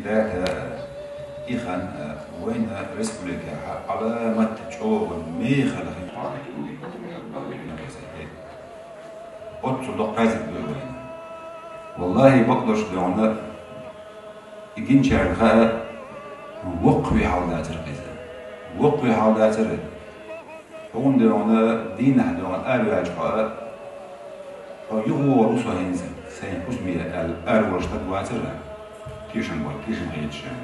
ذاك إخان وين ريسبوليكا على ما تجوا ميخا لخي أطلق قازم بوين والله بقدرش دونا يجين شعر وقوي حولات القزة وقوي حولات الرد هون دونا دين دونا ألو أجقاء أو يغو رسوا هنزل سين كسمي الألو رشتد واتر كيشن بول كيشن غيتشان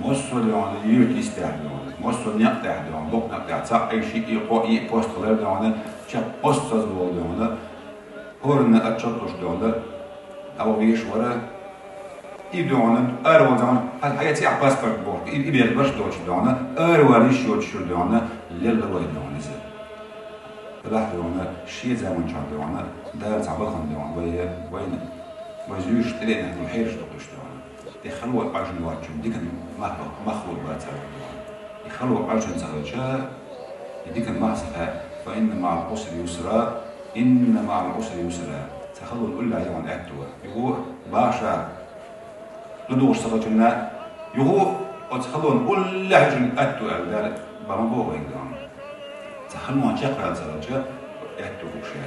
مصر دونا يوكي ستاع دونا مصر نقطع دونا بوك نقطع تساق أي شيء يقوي بوست غير دونا شاب بوستز بول دونا هورنا أتشطش دونا أو بيش ورا يبدون أروى دونا الحياة عباس فرق يبي البرش دوش دونا أروى ليش يوتش دونا للغوي دونا زين راح دونا شيء زمان شان دونا دار تعبخن دونا وين وزيوش تلين هذا الحيرش دوش دونا يخلوا عشان واجن ديك مخول باتر يخلوا عشان زوجها ديك المعصفة فإن مع العسر يسرا إن مع العسر يسرا تخلوا الأولى يوم أكتوا يقول باشا لدوش سبجنا يهو أتخلون كل حاجة أتو على بامبو وينغام تخلون شقة سبجة أتو وشيء